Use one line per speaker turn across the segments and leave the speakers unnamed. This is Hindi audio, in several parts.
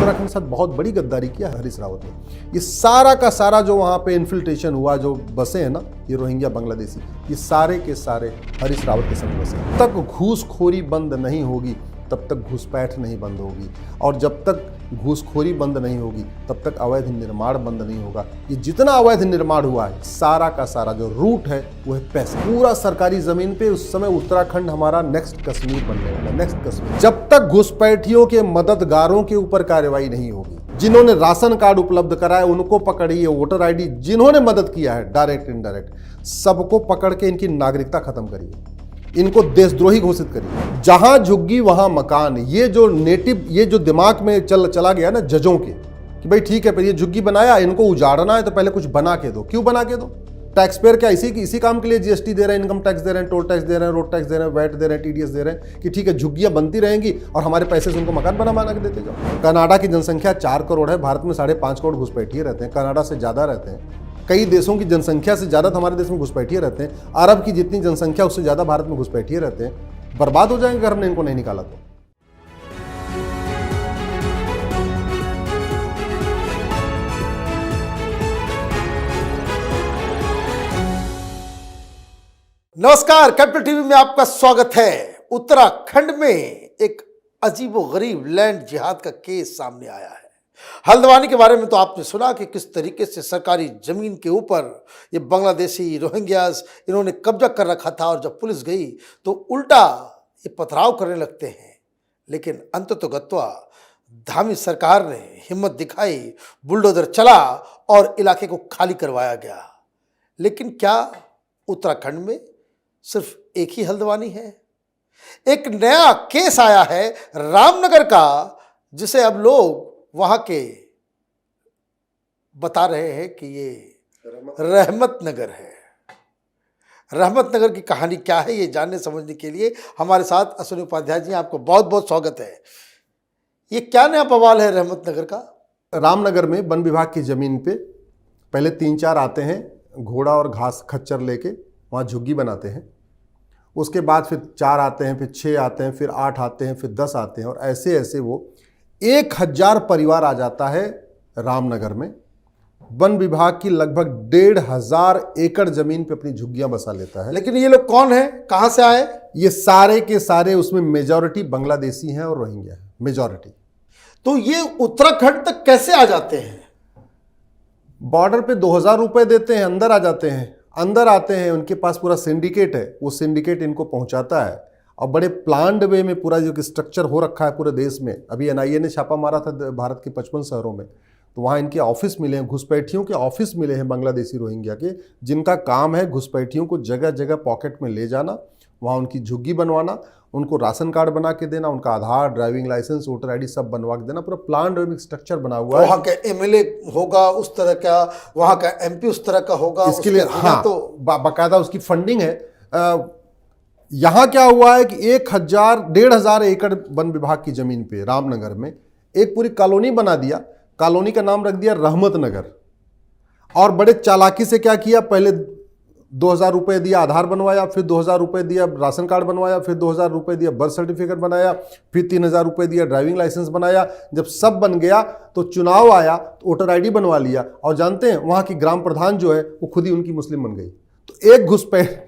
उत्तराखंड के साथ बहुत बड़ी गद्दारी किया हरीश रावत ने। ये सारा का सारा जो वहाँ पे इन्फिल्ट्रेशन हुआ, जो बसे हैं ना ये रोहिंग्या बांग्लादेशी, ये सारे के सारे हरीश रावत के संग बसे। जब तक घूसखोरी बंद नहीं होगी तब तक घुसपैठ नहीं बंद होगी, और जब तक घूसखोरी बंद नहीं होगी तब तक अवैध निर्माण बंद नहीं होगा। ये जितना अवैध निर्माण हुआ है सारा का सारा जो रूट है वो है पैसा। पूरा सरकारी जमीन पे उस समय उत्तराखंड हमारा नेक्स्ट कश्मीर बनने वाला, नेक्स्ट कश्मीर। जब तक घुसपैठियों के मददगारों के ऊपर कार्रवाई नहीं होगी, जिन्होंने राशन कार्ड उपलब्ध कराया उनको पकड़िए, वोटर आईडी जिन्होंने मदद किया है डायरेक्ट इनडायरेक्ट, सबको पकड़ के इनकी नागरिकता खत्म करिए, इनको देशद्रोही घोषित करिए। जहां झुग्गी वहां मकान। ये जो नेटिव, ये जो दिमाग में चला गया ना जजों के कि भाई ठीक है पर ये झुग्गी बनाया, इनको उजाड़ना है तो पहले कुछ बना के दो। क्यों बना के दो? टैक्स पेयर क्या इसी काम के लिए जीएसटी दे रहे हैं, इनकम टैक्स दे रहे हैं, टोल टैक्स दे रहे हैं, रोड टैक्स दे रहे हैं, वैट दे रहे हैं, टीडीएस दे रहे हैं कि ठीक है झुग्गियां बनती रहेंगी और हमारे पैसे से उनको मकान बना के देते जाओ। कनाडा की जनसंख्या 4 करोड़ है, भारत में 5.5 करोड़ घुसपैठिए रहते हैं, कनाडा से ज्यादा रहते हैं। कई देशों की जनसंख्या से ज्यादा हमारे देश में घुसपैठिए रहते हैं। अरब की जितनी जनसंख्या उससे ज्यादा भारत में घुसपैठिए रहते हैं। बर्बाद हो जाएंगे अगर हमने इनको नहीं निकाला तो।
नमस्कार, कैपिटल टीवी में आपका स्वागत है। उत्तराखंड में एक अजीबोगरीब लैंड जिहाद का केस सामने आया है। हल्द्वानी के बारे में तो आपने सुना कि किस तरीके से सरकारी जमीन के ऊपर ये बांग्लादेशी रोहिंग्यास इन्होंने कब्जा कर रखा था, और जब पुलिस गई तो उल्टा ये पथराव करने लगते हैं। लेकिन अंततोगत्वा धामी सरकार ने हिम्मत दिखाई, बुलडोजर चला और इलाके को खाली करवाया गया। लेकिन क्या उत्तराखंड में सिर्फ एक ही हल्द्वानी है? एक नया केस आया है रामनगर का, जिसे अब लोग वहां के बता रहे हैं कि ये रहमत नगर है। रहमत नगर की कहानी क्या है ये जानने समझने के लिए हमारे साथ अश्विनी उपाध्याय जी, आपको बहुत बहुत स्वागत है। ये क्या नया बवाल है रहमत नगर का?
रामनगर में वन विभाग की जमीन पे पहले 3-4 आते हैं घोड़ा और घास खच्चर लेके, वहाँ झुग्गी बनाते हैं। उसके बाद फिर 4 आते हैं, फिर 6 आते हैं, फिर 8 आते हैं, फिर 10 आते हैं, और ऐसे ऐसे वो 1000 परिवार आ जाता है रामनगर में। वन विभाग की लगभग 1500 एकड़ जमीन पे अपनी झुग्गियां बसा लेता है।
लेकिन ये लोग कौन है, कहां से आए?
ये सारे के सारे उसमें मेजॉरिटी बांग्लादेशी हैं और रोहिंग्या है, मेजॉरिटी।
तो ये उत्तराखंड तक कैसे आ जाते हैं?
बॉर्डर पे 2000 रुपए देते हैं, अंदर आ जाते हैं। अंदर आते हैं, उनके पास पूरा सिंडिकेट है, वो सिंडिकेट इनको पहुंचाता है, और बड़े प्लान्ड वे में पूरा जो स्ट्रक्चर हो रखा है पूरे देश में। अभी एनआईए ने छापा मारा था भारत के 55 शहरों में, तो वहाँ इनके ऑफिस मिले हैं, घुसपैठियों के ऑफिस मिले हैं बांग्लादेशी रोहिंग्या के, जिनका काम है घुसपैठियों को जगह जगह पॉकेट में ले जाना, वहाँ उनकी झुग्गी बनवाना, उनको राशन कार्ड बना के देना, उनका आधार, ड्राइविंग लाइसेंस, वोटर आईडी सब बनवा के देना। पूरा प्लान्ड वे में स्ट्रक्चर बना हुआ है।
वहाँ का एमएलए होगा उस तरह का, वहाँ का एमपी उस तरह का होगा,
इसके लिए हाँ तो बाकायदा उसकी फंडिंग है। यहाँ क्या हुआ है कि 1500 एकड़ वन विभाग की जमीन पे रामनगर में एक पूरी कॉलोनी बना दिया। कॉलोनी का नाम रख दिया रहमत नगर, और बड़े चालाकी से क्या किया, पहले 2000 रुपये दिया आधार बनवाया, फिर 2000 रुपये दिया राशन कार्ड बनवाया, फिर 2000 रुपये दिया बर्थ सर्टिफिकेट बनाया, फिर 3000 रुपये दिया ड्राइविंग लाइसेंस बनाया। जब सब बन गया तो चुनाव आया तो वोटर आईडी बनवा लिया, और जानते हैं वहाँ की ग्राम प्रधान जो है वो खुद ही उनकी मुस्लिम बन गई। तो एक घुसपैठ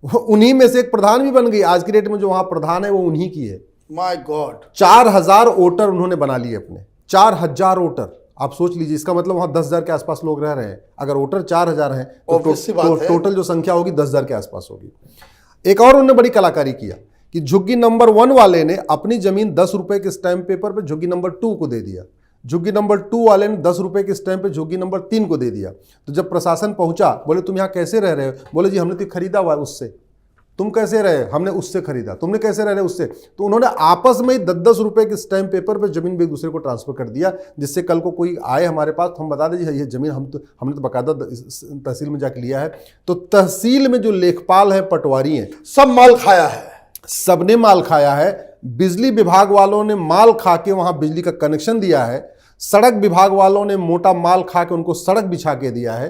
उन्हीं में से एक प्रधान भी बन गई। आज की डेट में जो वहाँ प्रधान है वो उन्हीं की है।
माय गॉड,
4000 वोटर उन्होंने बना लिए अपने, 4000 वोटर। आप सोच लीजिए, इसका मतलब वहाँ 10,000 के आसपास लोग रह रहे हैं। अगर वोटर 4000 हैं तो टोटल जो संख्या होगी 10,000 के आसपास होगी। एक और उन्होंने बड़ी कलाकारी किया कि झुग्गी नंबर 1 वाले ने अपनी जमीन 10 रुपए के स्टैंप पेपर पे झुग्गी नंबर 2 को दे दिया। झुग्गी नंबर 2 वाले ने 10 रुपए के स्टैंप पे झुग्गी नंबर 3 को दे दिया। तो जब प्रशासन पहुंचा, बोले तुम यहाँ कैसे रह रहे हो? बोले जी हमने तो खरीदा हुआ उससे। तुम कैसे रहे? हमने उससे खरीदा। तुमने कैसे रह रहे उससे? तो उन्होंने आपस में ही 10-10 रुपए के स्टैंप पेपर पे जमीन एक दूसरे को ट्रांसफर कर दिया, जिससे कल को कोई आए हमारे पास तो हम बता दें ये जमीन हमने तो बाकायदा तहसील में जाके लिया है। तो तहसील में जो लेखपाल है, पटवारी हैं,
सब माल खाया है,
सबने माल खाया है। बिजली विभाग वालों ने माल खा के वहां बिजली का कनेक्शन दिया है। सड़क विभाग वालों ने मोटा माल खा के उनको सड़क बिछा के दिया है।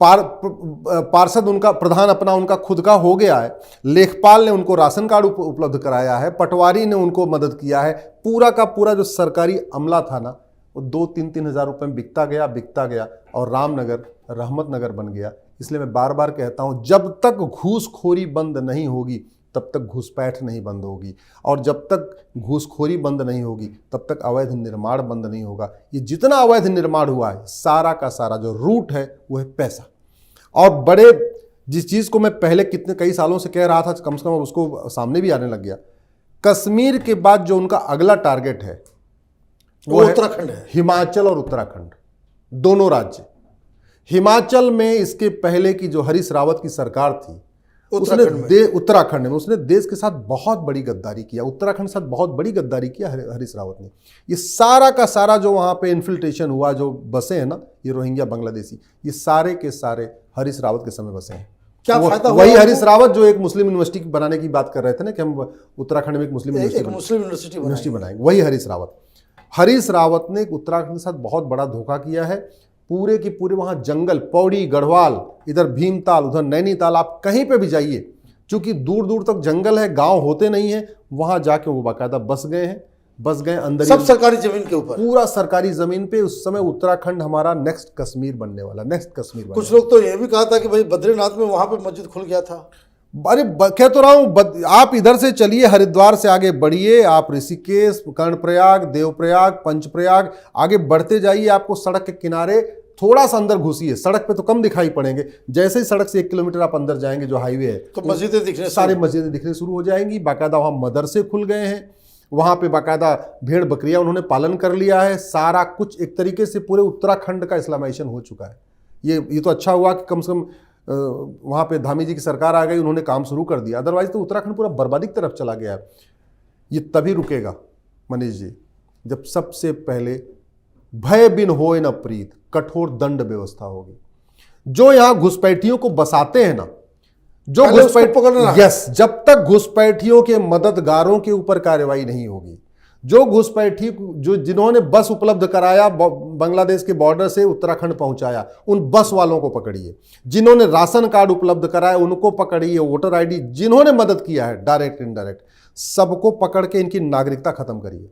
पार्षद उनका प्रधान अपना उनका खुद का हो गया है, लेखपाल ने उनको राशन कार्ड उपलब्ध कराया है, पटवारी ने उनको मदद किया है। पूरा का पूरा जो सरकारी अमला था ना, वो 2-3 हज़ार रुपये में बिकता गया और रामनगर रहमत नगर बन गया। इसलिए मैं बार बार कहता हूं, जब तक घूसखोरी बंद नहीं होगी तब तक घुसपैठ नहीं बंद होगी, और जब तक घूसखोरी बंद नहीं होगी तब तक अवैध निर्माण बंद नहीं होगा। ये जितना अवैध निर्माण हुआ है, सारा का सारा जो रूट है वो है पैसा। और बड़े जिस चीज़ को मैं पहले कई सालों से कह रहा था, कम से कम उसको सामने भी आने लग गया। कश्मीर के बाद जो उनका अगला टारगेट है वो
उत्तराखंड है।
हिमाचल और उत्तराखंड दोनों राज्य। हिमाचल में इसके पहले की जो हरीश रावत की सरकार थी, उत्तराखंड में उसने देश के साथ बहुत बड़ी गद्दारी किया, उत्तराखंड के साथ बहुत बड़ी गद्दारी किया हरीश रावत ने। ये सारा का सारा जो वहाँ पे इन्फिल्ट्रेशन हुआ, जो बसे हैं ना ये रोहिंग्या बांग्लादेशी, ये सारे के सारे हरीश रावत के समय बसे हैं।
क्या फायदा हुआ?
वही हरीश रावत जो एक मुस्लिम यूनिवर्सिटी बनाने की बात कर रहे थे ना, कि हम उत्तराखंड में एक मुस्लिम यूनिवर्सिटी बनाएंगे, वही हरीश रावत ने उत्तराखंड के साथ बहुत बड़ा धोखा किया है। पूरे की पूरे वहाँ जंगल, पौड़ी, गढ़वाल, इधर भीमताल, उधर नैनीताल, आप कहीं पे भी जाइए, चूंकि दूर दूर तक जंगल है, गांव होते नहीं है, वहाँ जाके वो बाकायदा बस गए अंदर,
सब सरकारी जमीन के ऊपर,
पूरा सरकारी जमीन पे। उस समय उत्तराखंड हमारा नेक्स्ट कश्मीर बनने वाला,
कुछ लोग तो ये भी कहा था कि भाई बद्रीनाथ में वहां पे मस्जिद खुल गया था।
अरे कह तो रहा हूँ, आप इधर से चलिए, हरिद्वार से आगे बढ़िए, आप ऋषिकेश, कर्णप्रयाग, देवप्रयाग, पंचप्रयाग, आगे बढ़ते जाइए, आपको सड़क के किनारे थोड़ा सा अंदर घुसिए, सड़क पे तो कम दिखाई पड़ेंगे, जैसे ही सड़क से 1 किलोमीटर आप अंदर जाएंगे जो हाईवे है,
तो मस्जिदें दिखने,
सारी मस्जिदें दिखने शुरू हो जाएंगी। बाकायदा वहाँ मदरसे खुल गए हैं, वहाँ पे बाकायदा भेड़ बकरियाँ उन्होंने पालन कर लिया है। सारा कुछ एक तरीके से पूरे उत्तराखंड का इस्लामाइजेशन हो चुका है। ये तो अच्छा हुआ कि कम से कम वहाँ पे धामी जी की सरकार आ गई, उन्होंने काम शुरू कर दिया, अदरवाइज तो उत्तराखंड पूरा बर्बादी की तरफ चला गया है। ये तभी रुकेगा मनीष जी, जब सबसे पहले भय बिन होए न प्रीत, कठोर दंड व्यवस्था होगी। जो यहाँ घुसपैठियों को बसाते हैं ना, जो जब तक घुसपैठियों के मददगारों के ऊपर कार्रवाई नहीं होगी, जो घुसपैठी जिन्होंने बस उपलब्ध कराया, बांग्लादेश के बॉर्डर से उत्तराखंड पहुंचाया, उन बस वालों को पकड़िए। जिन्होंने राशन कार्ड उपलब्ध कराया उनको पकड़िए, वोटर आईडी जिन्होंने मदद किया है डायरेक्ट इनडायरेक्ट, सबको पकड़ के इनकी नागरिकता खत्म करिए,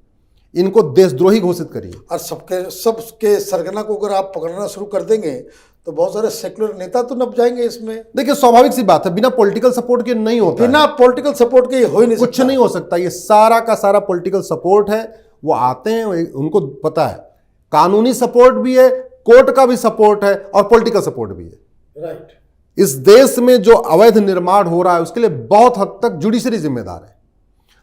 इनको देशद्रोही घोषित करिए।
और सबके सरगना को अगर आप पकड़ना शुरू कर देंगे तो बहुत सारे सेक्युलर नेता तो नप जाएंगे इसमें।
देखिए स्वाभाविक सी बात है, बिना पॉलिटिकल सपोर्ट के नहीं होता,
बिना पॉलिटिकल सपोर्ट के हो ही नहीं,
कुछ नहीं हो सकता। ये सारा का सारा पॉलिटिकल सपोर्ट है। वो आते हैं, उनको पता है कानूनी सपोर्ट भी है, कोर्ट का भी सपोर्ट है और पॉलिटिकल सपोर्ट भी है।
राइट।
इस देश में जो अवैध निर्माण हो रहा है उसके लिए बहुत हद तक जुडिशरी जिम्मेदार है।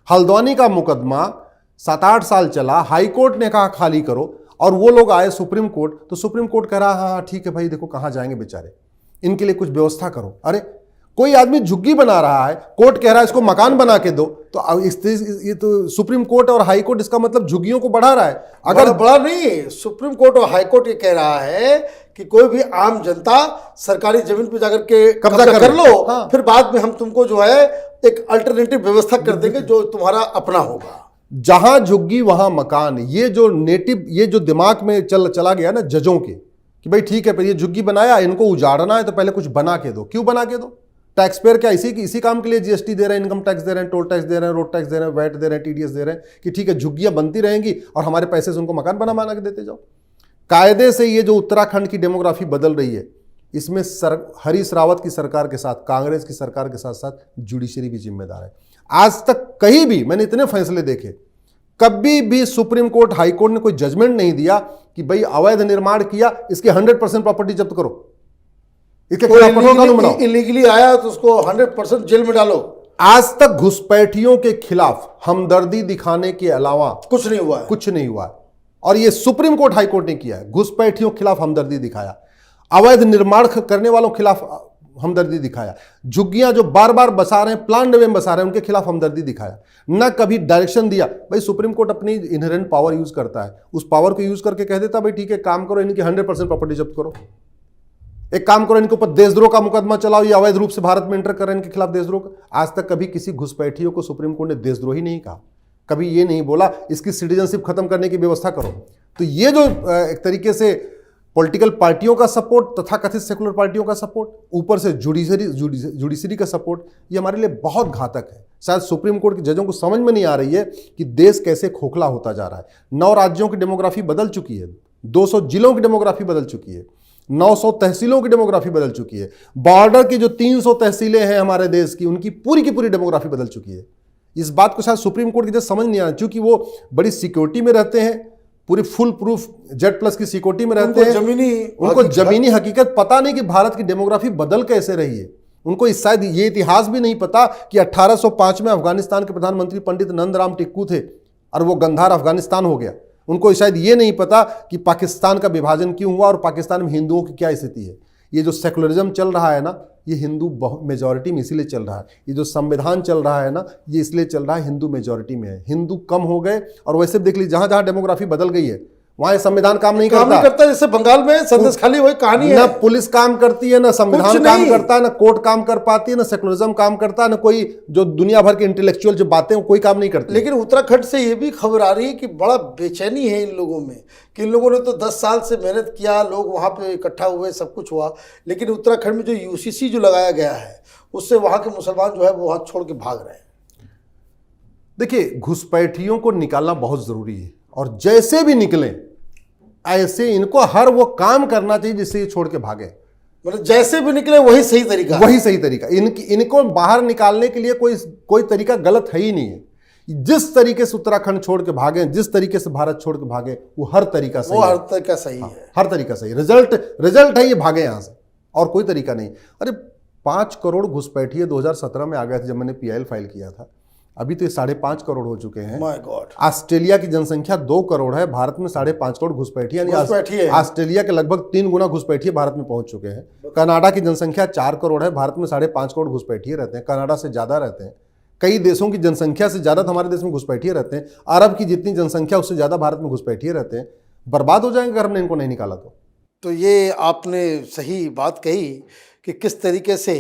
हल्द्वानी का मुकदमा 7-8 साल चला, हाईकोर्ट ने कहा खाली करो, और वो लोग आए सुप्रीम कोर्ट, तो सुप्रीम कोर्ट कह रहा हाँ ठीक है भाई, देखो कहाँ जाएंगे बेचारे, इनके लिए कुछ व्यवस्था करो। अरे कोई आदमी झुग्गी बना रहा है, कोर्ट कह रहा है इसको मकान बना के दो, तो ये तो सुप्रीम कोर्ट और हाई कोर्ट इसका मतलब झुग्गियों को बढ़ा रहा है।
अगर बड़ा नहीं, सुप्रीम कोर्ट और हाई कोर्ट ये कह रहा है कि कोई भी आम जनता सरकारी जमीन पर जाकर के कब्जा कर लो, हाँ। फिर बाद में हम तुमको जो है एक अल्टरनेटिव व्यवस्था कर देंगे जो तुम्हारा अपना होगा।
जहां झुग्गी वहां मकान, ये जो दिमाग में चला गया ना जजों के, कि भाई ठीक है, पर ये झुग्गी बनाया, इनको उजाड़ना है तो पहले कुछ बना के दो। क्यों बना के दो? टैक्स पेयर क्या इसी काम के लिए जीएसटी दे रहे हैं, इनकम टैक्स दे रहे हैं, टोल टैक्स दे रहे हैं, रोड टैक्स दे रहे हैं, वैट दे रहे हैं, टीडीएस दे रहे हैं, कि ठीक है झुग्गियां बनती रहेंगी और हमारे पैसे से उनको मकान बना के देते जाओ। कायदे से ये जो उत्तराखंड की डेमोग्राफी बदल रही है, इसमें हरीश रावत की सरकार के साथ, कांग्रेस की सरकार के साथ साथ जुडिशरी भी जिम्मेदार है। आज तक कहीं भी मैंने इतने फैसले देखे, कभी भी सुप्रीम कोर्ट, हाई कोर्ट ने कोई जजमेंट नहीं दिया कि भाई अवैध निर्माण किया, इसके 100% प्रॉपर्टी जब्त करो, इसके खिलाफ कठोर कानून बनाओ।
इलीगली आया तो उसको 100% जेल में डालो।
आज तक घुसपैठियों के खिलाफ हमदर्दी दिखाने के अलावा
कुछ नहीं हुआ है,
कुछ नहीं हुआ है। और ये सुप्रीम कोर्ट, हाई कोर्ट ने किया है, घुसपैठियों के खिलाफ हमदर्दी दिखाया, अवैध निर्माण करने वालों के खिलाफ हमदर्दी दिखाया, झुग्गियां जो बार बार बसा रहे हैं, प्लान वे में बसा रहे हैं, उनके खिलाफ हमदर्दी दिखाया, ना कभी डायरेक्शन दिया। भाई सुप्रीम कोर्ट अपनी इनहेरेंट पावर यूज करता है, उस पावर को यूज करके कह देता भाई ठीक है, काम करो, इनकी 100% प्रॉपर्टी जब्त करो, एक काम करो, इनके ऊपर देशद्रोह का मुकदमा चलाओ, ये अवैध रूप से भारत में एंटर कर रहे हैं, इनके खिलाफ देशद्रोह। आज तक कभी किसी घुसपैठियों को सुप्रीम कोर्ट ने देशद्रोही नहीं कहा, कभी ये नहीं बोला इसकी सिटीजनशिप खत्म करने की व्यवस्था करो। तो ये जो एक तरीके से पॉलिटिकल पार्टियों का सपोर्ट, तथाकथित सेकुलर पार्टियों का सपोर्ट, ऊपर से जुडिशरी का सपोर्ट, ये हमारे लिए बहुत घातक है। शायद सुप्रीम कोर्ट के जजों को समझ में नहीं आ रही है कि देश कैसे खोखला होता जा रहा है। 9 राज्यों की डेमोग्राफी बदल चुकी है, 200 जिलों की डेमोग्राफी बदल चुकी है, 900 तहसीलों की डेमोग्राफी बदल चुकी है, बॉर्डर की जो 300 तहसीलें हैं हमारे देश की, उनकी पूरी की पूरी डेमोग्राफी बदल चुकी है। इस बात को शायद सुप्रीम कोर्ट के जज समझ नहीं आ रहा, क्योंकि वो बड़ी सिक्योरिटी में रहते हैं, पूरी फुल प्रूफ Z+ की सिक्योरिटी में रहते हैं। उनको जमीनी हकीकत पता नहीं कि भारत की डेमोग्राफी बदल कैसे रही है। उनको शायद ये इतिहास भी नहीं पता कि 1805 में अफगानिस्तान के प्रधानमंत्री पंडित नंदराम टिक्कू थे और वो गंधार अफगानिस्तान हो गया। उनको शायद ये नहीं पता कि पाकिस्तान का विभाजन क्यों हुआ और पाकिस्तान में हिंदुओं की क्या स्थिति है। ये जो सेकुलरिज्म चल रहा है ना, ये हिंदू मेजॉरिटी में इसीलिए चल रहा है। ये जो संविधान चल रहा है ना, ये इसलिए चल रहा है हिंदू मेजॉरिटी में है। हिंदू कम हो गए और वैसे देख लीजिए जहां जहां डेमोग्राफी बदल गई है वहां संविधान काम नहीं करता।
जैसे बंगाल में संदेश खाली वही कहानी है,
ना पुलिस काम करती है, ना संविधान काम करता है, ना कोर्ट काम कर पाती है, ना सेकुलरिज्म काम करता है, ना कोई जो दुनिया भर के इंटेलेक्चुअल जो बातें कोई काम नहीं करती।
लेकिन उत्तराखंड से ये भी खबर आ रही है कि बड़ा बेचैनी है इन लोगों में, कि इन लोगों ने तो 10 साल से मेहनत किया, लोग वहां पे इकट्ठा हुए, सब कुछ हुआ, लेकिन उत्तराखंड में जो UCC जो लगाया गया है उससे वहां के मुसलमान जो है वो हाथ छोड़ के भाग रहे हैं।
देखिए, घुसपैठियों को निकालना बहुत जरूरी है, और जैसे भी निकले ऐसे इनको हर वो काम करना चाहिए जिससे ये छोड़ के भागे।
मतलब जैसे भी निकले वही सही तरीका,
वही सही तरीका। इनको बाहर निकालने के लिए कोई तरीका गलत है ही नहीं है। जिस तरीके से उत्तराखंड छोड़ के भागे, जिस तरीके से भारत छोड़ के भागे, वो हर तरीका सही है।
हर तरीका सही है,
हर तरीका सही। रिजल्ट है ये भागे यहां से, और कोई तरीका नहीं। अरे 5 करोड़ घुसपैठिए 2017 में आ गए थे जब मैंने PIL फाइल किया था। अभी तो ये 5.5 करोड़ हो चुके हैं।
My God.
ऑस्ट्रेलिया की जनसंख्या 2 करोड़ है, भारत में 5.5 करोड़ घुसपैठिए, ऑस्ट्रेलिया के लगभग 3 गुना घुसपैठिए भारत में पहुंच चुके हैं। कनाडा की जनसंख्या 4 करोड़ है, भारत में 5.5 करोड़ घुसपैठिए रहते हैं, कनाडा से ज्यादा रहते हैं। कई देशों की जनसंख्या से ज्यादा हमारे देश में घुसपैठिए रहते हैं। अरब की जितनी जनसंख्या उससे ज्यादा भारत में घुसपैठिए रहते हैं। बर्बाद हो जाएंगे अगर हमने इनको नहीं निकाला तो।
ये आपने सही बात कही कि किस तरीके से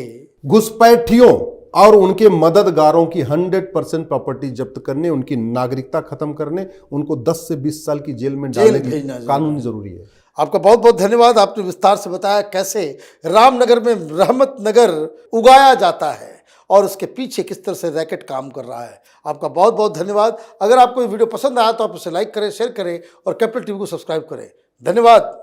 घुसपैठियों और उनके मददगारों की 100% प्रॉपर्टी जब्त करने, उनकी नागरिकता खत्म करने, उनको 10 से 20 साल की जेल में डालने की कानून जरूरी है।
आपका बहुत बहुत धन्यवाद। आपने विस्तार से बताया कैसे रामनगर में रहमत नगर उगाया जाता है और उसके पीछे किस तरह से रैकेट काम कर रहा है। आपका बहुत बहुत धन्यवाद। अगर आपको ये वीडियो पसंद आया तो आप इसे लाइक करें, शेयर करें और कैपिटल TV को सब्सक्राइब करें। धन्यवाद।